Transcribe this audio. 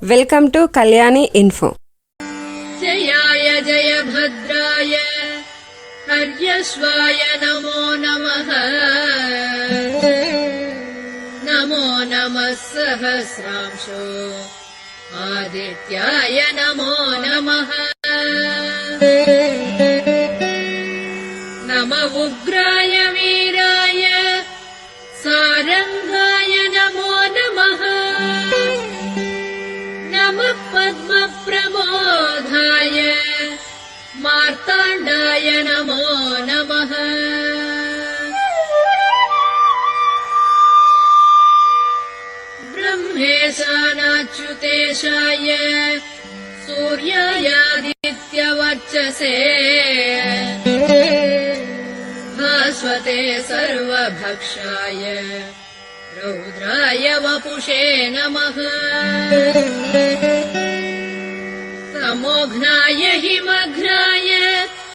Welcome two कल्याणी info. जयाय जयभद्राय हर्यश्वाय नमो नमः। नमो नमः सहस्रांशो आदित्याय नमो नमः। नमः उग्राय वीराय सारंगाय नमो नमः। नमः पद्मप्रमोदाय मार्ताण्डाय नमो नमः। ब्रह्मेशानाच्युतेशाय सूर्यायादित्यवर्चसे भास्वते सर्वभक्षाय रौद्राय वपुषे नमः। तमोघ्नाय हिम